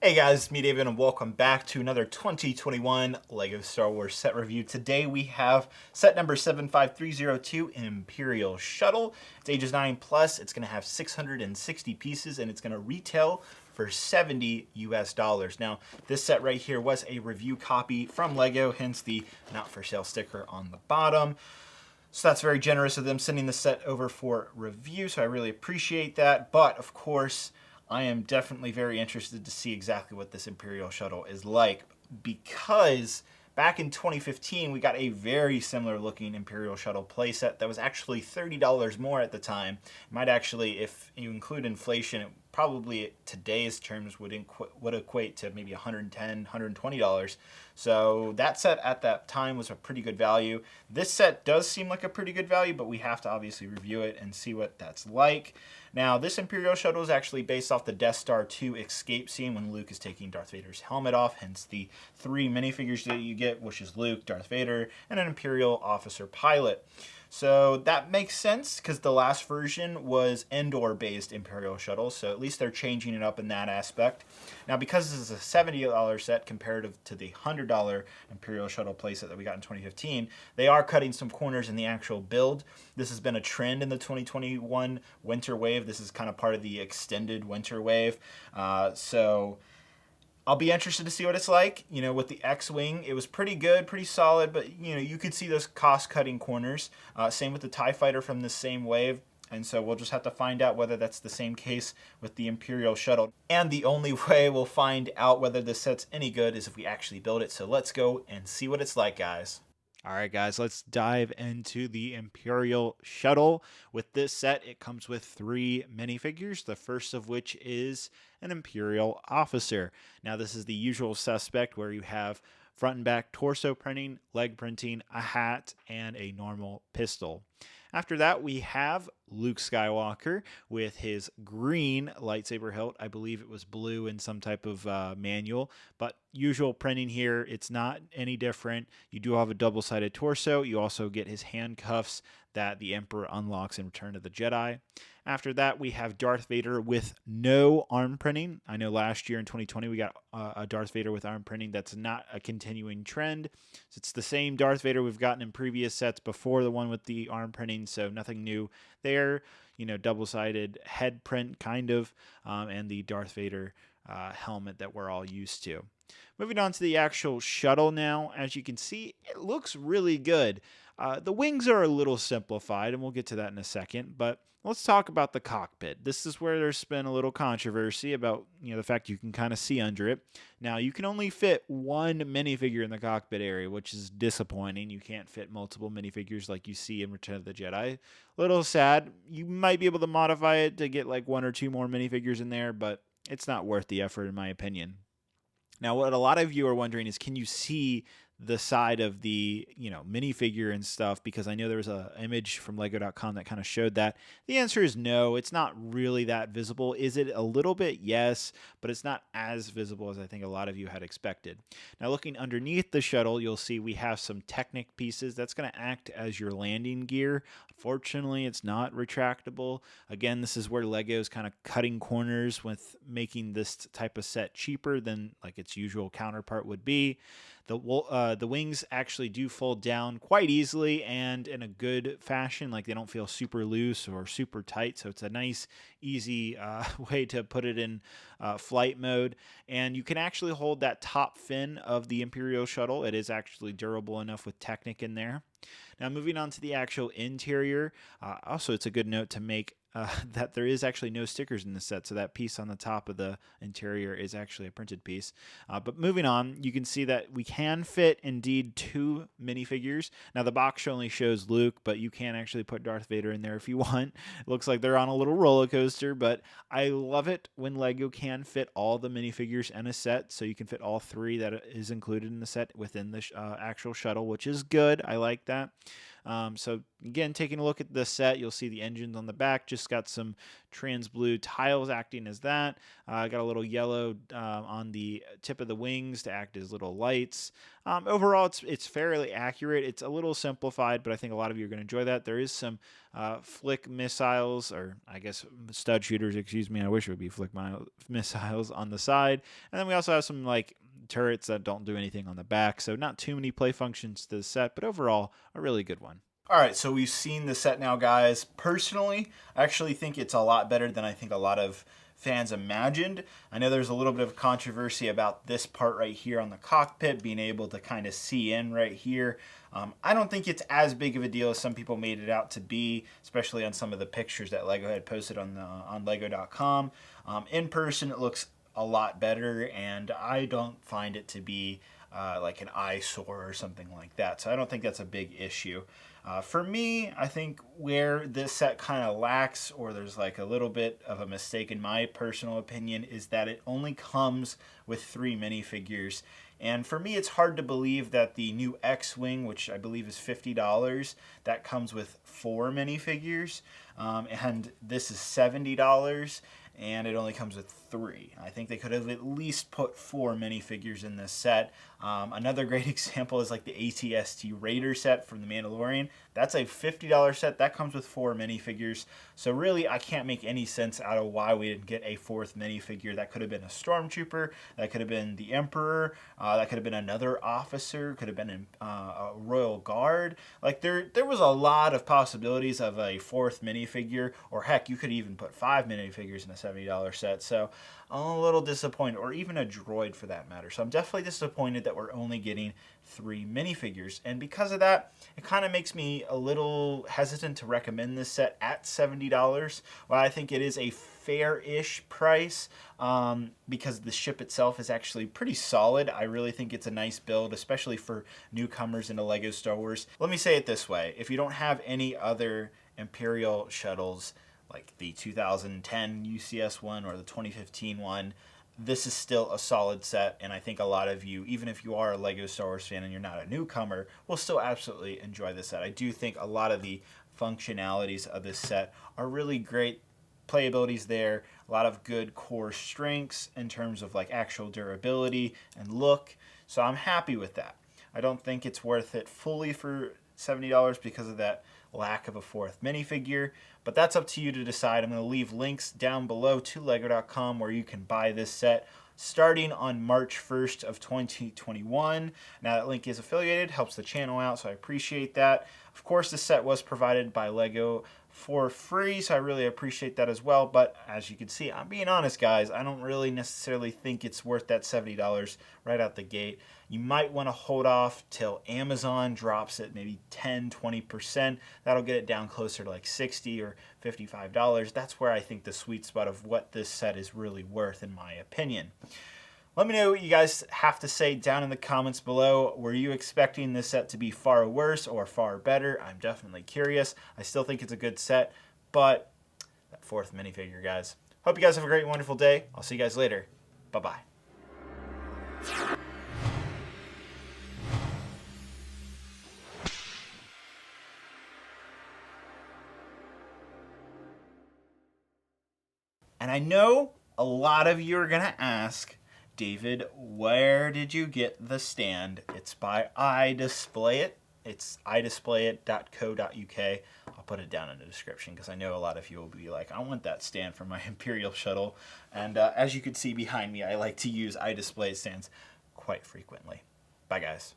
Hey guys, it's me David and welcome back to another 2021 LEGO Star Wars set review. Today we have set number 75302 Imperial Shuttle. It's ages 9 plus, it's going to have 660 pieces and it's going to retail for $70 US. Now, this set right here was a review copy from LEGO, hence the not for sale sticker on the bottom. So that's very generous of them sending the set over for review, so I really appreciate that. But of course, I am definitely very interested to see exactly what this Imperial Shuttle is like, because back in 2015 we got a very similar looking Imperial Shuttle playset that was actually $30 more at the time. It might actually, if you include inflation, it probably today's terms would equate to maybe $110, $120. So that set at that time was a pretty good value. This set does seem like a pretty good value, but we have to obviously review it and see what that's like. Now, this Imperial Shuttle is actually based off the Death Star 2 escape scene when Luke is taking Darth Vader's helmet off, hence the 3 minifigures that you get, which is Luke, Darth Vader, and an Imperial officer pilot. So that makes sense because the last version was Endor-based Imperial Shuttle, so at least they're changing it up in that aspect. Now, because this is a $70 set comparative to the $100 Imperial Shuttle playset that we got in 2015, they are cutting some corners in the actual build. This has been a trend in the 2021 winter wave. This is kind of part of the extended winter wave. So I'll be interested to see what it's like. You know, with the X-Wing, it was pretty good, pretty solid, but, you know, you could see those cost-cutting corners. Same with the TIE Fighter from the same wave. And so we'll just have to find out whether that's the same case with the Imperial Shuttle. And the only way we'll find out whether this set's any good is if we actually build it. So let's go and see what it's like, guys. All right, guys, let's dive into the Imperial Shuttle. With this set, it comes with 3 minifigures, the first of which is an Imperial officer. Now, this is the usual suspect where you have front and back torso printing, leg printing, a hat, and a normal pistol. After that, we have Luke Skywalker with his green lightsaber hilt. I believe it was blue in some type of manual, but usual printing here. It's not any different. You do have a double-sided torso. You also get his handcuffs that the Emperor unlocks in Return of the Jedi. After that, we have Darth Vader with no arm printing. I know last year in 2020 we got a Darth Vader with arm printing. That's not a continuing trend. It's the same Darth Vader we've gotten in previous sets before the one with the arm printing, so nothing new there. You know, double-sided head print, kind of, and the Darth Vader helmet that we're all used to. Moving on to the actual shuttle now. As you can see, it looks really good. The wings are a little simplified, and we'll get to that in a second, but let's talk about the cockpit. This is where there's been a little controversy about, the fact you can kind of see under it. Now, you can only fit 1 minifigure in the cockpit area, which is disappointing. You can't fit multiple minifigures like you see in Return of the Jedi. A little sad. You might be able to modify it to get like 1 or 2 more minifigures in there, but it's not worth the effort in my opinion. Now, what a lot of you are wondering is, can you see the side of the minifigure and stuff? Because I know there was an image from Lego.com that kind of showed that. The answer is no. It's not really that visible. Is it a little bit? Yes, but it's not as visible as I think a lot of you had expected. Now, looking underneath the shuttle, you'll see we have some Technic pieces. That's going to act as your landing gear. Unfortunately, it's not retractable. Again, this is where Lego is kind of cutting corners with making this type of set cheaper than like its usual counterpart would be. The wings actually do fold down quite easily and in a good fashion. Like, they don't feel super loose or super tight, so it's a nice, easy way to put it in flight mode. And you can actually hold that top fin of the Imperial Shuttle. It is actually durable enough with Technic in there. Now, moving on to the actual interior. Also, it's a good note to make that there is actually no stickers in the set, so that piece on the top of the interior is actually a printed piece. But moving on, you can see that we can fit indeed 2 minifigures. Now, the box only shows Luke, but you can actually put Darth Vader in there if you want. It looks like they're on a little roller coaster, but I love it when Lego can fit all the minifigures in a set, so you can fit all 3 that is included in the set within the actual shuttle, which is good. I like that. So again, taking a look at the set, you'll see the engines on the back, just got some trans blue tiles acting as that. Got a little yellow on the tip of the wings to act as little lights. Overall, it's fairly accurate. It's a little simplified, but I think a lot of you are going to enjoy that. There is some flick missiles, or I guess stud shooters, excuse me. I wish it would be missiles on the side. And then we also have some like turrets that don't do anything on the back. So not too many play functions to the set, but overall, a really good one. All right, so we've seen the set now, guys. Personally, I actually think it's a lot better than I think a lot of fans imagined. I know there's a little bit of controversy about this part right here on the cockpit, being able to kind of see in right here. I don't think it's as big of a deal as some people made it out to be, especially on some of the pictures that LEGO had posted on Lego.com. In person, it looks a lot better, and I don't find it to be like an eyesore or something like that. So I don't think that's a big issue. For me, I think where this set kind of lacks, or there's like a little bit of a mistake in my personal opinion, is that it only comes with 3 minifigures. And for me, it's hard to believe that the new X-Wing, which I believe is $50, that comes with 4 minifigures. And this is $70. And it only comes with 3. I think they could have at least put 4 minifigures in this set. Another great example is like the ATST Raider set from The Mandalorian. That's a $50 set. That comes with 4 minifigures. So really, I can't make any sense out of why we didn't get a 4th minifigure. That could have been a Stormtrooper. That could have been the Emperor. That could have been another officer. Could have been a Royal Guard. Like there was a lot of possibilities of a 4th minifigure. Or heck, you could even put 5 minifigures in a $70 set. So I'm a little disappointed, or even a droid for that matter. So I'm definitely disappointed that we're only getting 3 minifigures. And because of that, it kind of makes me a little hesitant to recommend this set at $70. While I think it is a fair-ish price, because the ship itself is actually pretty solid. I really think it's a nice build, especially for newcomers into LEGO Star Wars. Let me say it this way. If you don't have any other Imperial shuttles, like the 2010 UCS one or the 2015 one, this is still a solid set, and I think a lot of you, even if you are a LEGO Star Wars fan and you're not a newcomer, will still absolutely enjoy this set. I do think a lot of the functionalities of this set are really great. Playability's there, a lot of good core strengths in terms of like actual durability and look, so I'm happy with that. I don't think it's worth it fully for $70 because of that lack of a 4th minifigure, but that's up to you to decide. I'm going to leave links down below to lego.com where you can buy this set starting on March 1st of 2021. Now that link is affiliated, helps the channel out, so I appreciate that. Of course, this set was provided by LEGO for free, so I really appreciate that as well. But as you can see, I'm being honest, guys, I don't really necessarily think it's worth that $70 right out the gate. You might want to hold off till Amazon drops it maybe 10-20%. That'll get it down closer to like $60 or $55. That's where I think the sweet spot of what this set is really worth, in my opinion. Let me know what you guys have to say down in the comments below. Were you expecting this set to be far worse or far better? I'm definitely curious. I still think it's a good set, but that 4th minifigure, guys. Hope you guys have a great and wonderful day. I'll see you guys later. Bye-bye. And I know a lot of you are going to ask, David, where did you get the stand? It's by iDisplayIt. It's iDisplayIt.co.uk. I'll put it down in the description because I know a lot of you will be like, I want that stand for my Imperial shuttle. And as you can see behind me, I like to use iDisplayIt stands quite frequently. Bye, guys.